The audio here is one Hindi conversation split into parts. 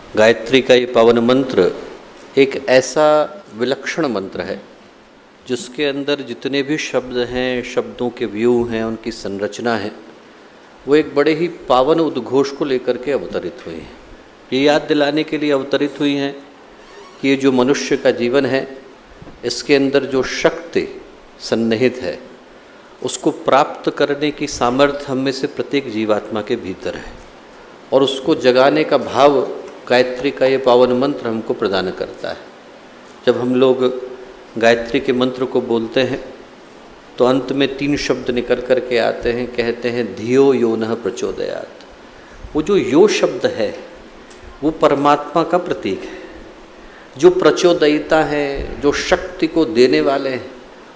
गायत्री का ये पावन मंत्र एक ऐसा विलक्षण मंत्र है जिसके अंदर जितने भी शब्द हैं, शब्दों के व्यू हैं, उनकी संरचना है, वो एक बड़े ही पावन उद्घोष को लेकर के अवतरित हुए हैं। ये याद दिलाने के लिए अवतरित हुई हैं कि ये जो मनुष्य का जीवन है, इसके अंदर जो शक्ति सन्निहित है, उसको प्राप्त करने की सामर्थ्य हम में से प्रत्येक जीवात्मा के भीतर है और उसको जगाने का भाव गायत्री का ये पावन मंत्र हमको प्रदान करता है। जब हम लोग गायत्री के मंत्र को बोलते हैं तो अंत में 3 शब्द निकल कर के आते हैं, कहते हैं धियो यो नः प्रचोदयात्। वो जो यो शब्द है वो परमात्मा का प्रतीक है। जो प्रचोदयिता है, जो शक्ति को देने वाले हैं,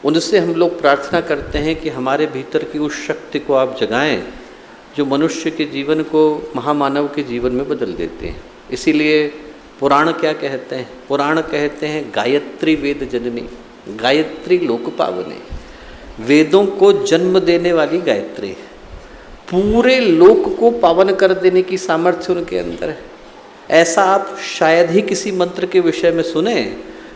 उनसे हम लोग प्रार्थना करते हैं कि हमारे भीतर की उस शक्ति को आप जगाएं जो मनुष्य के जीवन को, महामानव के जीवन में बदल देते हैं। इसीलिए पुराण क्या कहते हैं? पुराण कहते हैं गायत्री वेद जननी, गायत्री लोक पावनी। वेदों को जन्म देने वाली गायत्री है, पूरे लोक को पावन कर देने की सामर्थ्य उनके अंदर है। ऐसा आप शायद ही किसी मंत्र के विषय में सुने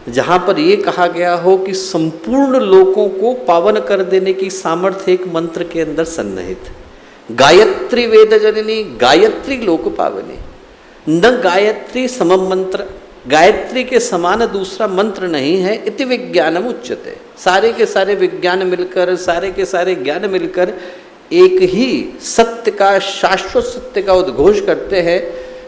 जहाँ पर ये कहा गया हो कि संपूर्ण लोकों को पावन कर देने की सामर्थ्य एक मंत्र के अंदर सन्निहित है। गायत्री वेद जननी, गायत्री लोक पावनी। न गायत्री समम मंत्र, गायत्री के समान दूसरा मंत्र नहीं है। इति विज्ञानम उच्यते। सारे के सारे विज्ञान मिलकर, सारे के सारे ज्ञान मिलकर एक ही सत्य का, शाश्वत सत्य का उद्घोष करते हैं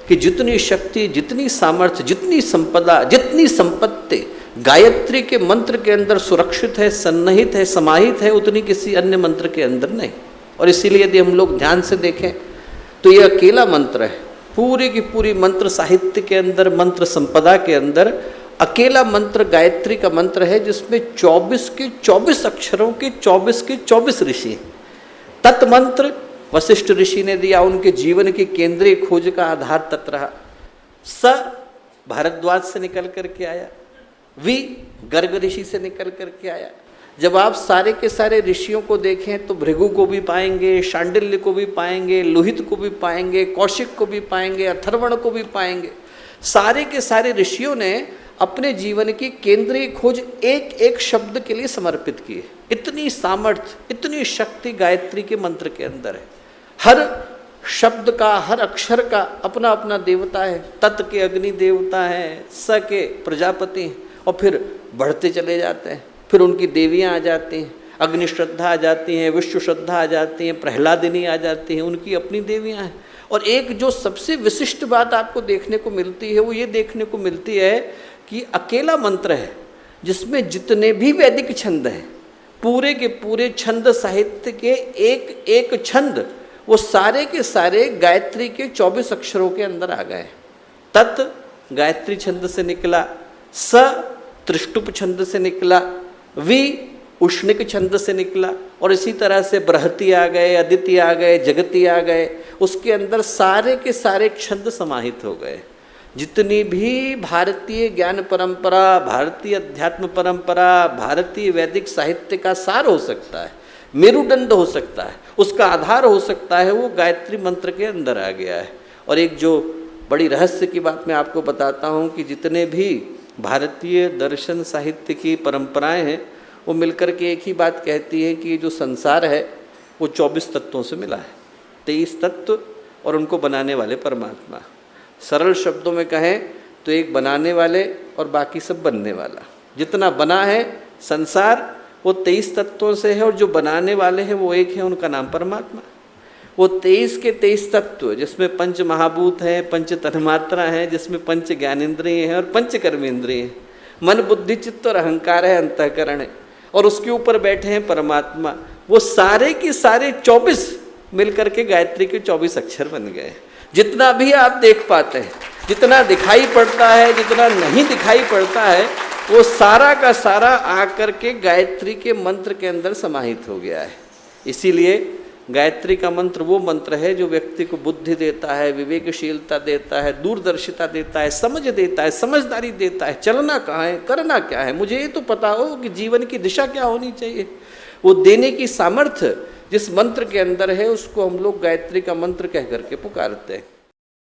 कि जितनी शक्ति, जितनी सामर्थ्य, जितनी संपदा, जितनी संपत्ति गायत्री के मंत्र के अंदर सुरक्षित है, सन्निहित है, समाहित है, उतनी किसी अन्य मंत्र के अंदर नहीं। और इसीलिए यदि हम लोग ध्यान से देखें तो ये अकेला मंत्र है। पूरी की पूरी मंत्र साहित्य के अंदर, मंत्र संपदा के अंदर अकेला मंत्र गायत्री का मंत्र है जिसमें 24 के 24 अक्षरों के 24 ऋषि। तत्मंत्र वशिष्ठ ऋषि ने दिया, उनके जीवन की केंद्रीय खोज का आधार तत् रहा। स भारद्वाज से निकल करके आया, वि गर्ग ऋषि से निकल करके आया। जब आप सारे के सारे ऋषियों को देखें तो भृगु को भी पाएंगे, शांडिल्य को भी पाएंगे, लोहित को भी पाएंगे, कौशिक को भी पाएंगे, अथर्वण को भी पाएंगे। सारे के सारे ऋषियों ने अपने जीवन की केंद्रीय खोज एक एक शब्द के लिए समर्पित की है। इतनी सामर्थ्य, इतनी शक्ति गायत्री के मंत्र के अंदर है। हर शब्द का, हर अक्षर का अपना अपना देवता है। तत् के अग्नि देवता है, स के प्रजापति हैं, और फिर बढ़ते चले जाते हैं। फिर उनकी देवियाँ आ जाती हैं, अग्नि श्रद्धा आ जाती हैं, विश्व श्रद्धा आ जाती हैं, प्रहलादिनी आ जाती हैं, उनकी अपनी देवियाँ हैं। और एक जो सबसे विशिष्ट बात आपको देखने को मिलती है वो ये देखने को मिलती है कि अकेला मंत्र है जिसमें जितने भी वैदिक छंद हैं, पूरे के पूरे छंद साहित्य के एक एक छंद वो सारे के सारे गायत्री के 24 अक्षरों के अंदर आ गए। तत् गायत्री छंद से निकला, स त्रिष्टुप छंद से निकला, वि उष्णिक छंद से निकला, और इसी तरह से बृहति आ गए, अदिति आ गए, जगति आ गए। उसके अंदर सारे के सारे छंद समाहित हो गए। जितनी भी भारतीय ज्ञान परंपरा, भारतीय अध्यात्म परंपरा, भारतीय वैदिक साहित्य का सार हो सकता है, मेरुदंड हो सकता है, उसका आधार हो सकता है, वो गायत्री मंत्र के अंदर आ गया है। और एक जो बड़ी रहस्य की बात मैं आपको बताता हूँ कि जितने भी भारतीय दर्शन साहित्य की परंपराएं हैं वो मिलकर के एक ही बात कहती है कि ये जो संसार है वो 24 तत्वों से मिला है। 23 तत्व और उनको बनाने वाले परमात्मा। सरल शब्दों में कहें तो एक बनाने वाले और बाकी सब बनने वाला। जितना बना है संसार वो 23 तत्वों से है, और जो बनाने वाले हैं वो एक है, उनका नाम परमात्मा। वो 23 के 23 तत्व जिसमें पंच महाभूत हैं, पंच तन्मात्रा हैं, जिसमें पंच ज्ञानेंद्रिय हैं और पंच कर्मेंद्रिय हैं, मन बुद्धि चित्त और अहंकार है, अंतःकरण है, और उसके ऊपर बैठे हैं परमात्मा। वो सारे के सारे 24 मिलकर के गायत्री के 24 अक्षर बन गए। जितना भी आप देख पाते हैं, जितना दिखाई पड़ता है, जितना नहीं दिखाई पड़ता है, वो सारा का सारा आकर के गायत्री के मंत्र के अंदर समाहित हो गया है। इसीलिए गायत्री का मंत्र वो मंत्र है जो व्यक्ति को बुद्धि देता है, विवेकशीलता देता है, दूरदर्शिता देता है, समझ देता है, समझदारी देता है। चलना कहाँ है, करना क्या है, मुझे ये तो पता हो कि जीवन की दिशा क्या होनी चाहिए, वो देने की सामर्थ्य जिस मंत्र के अंदर है उसको हम लोग गायत्री का मंत्र कह करके पुकारते हैं।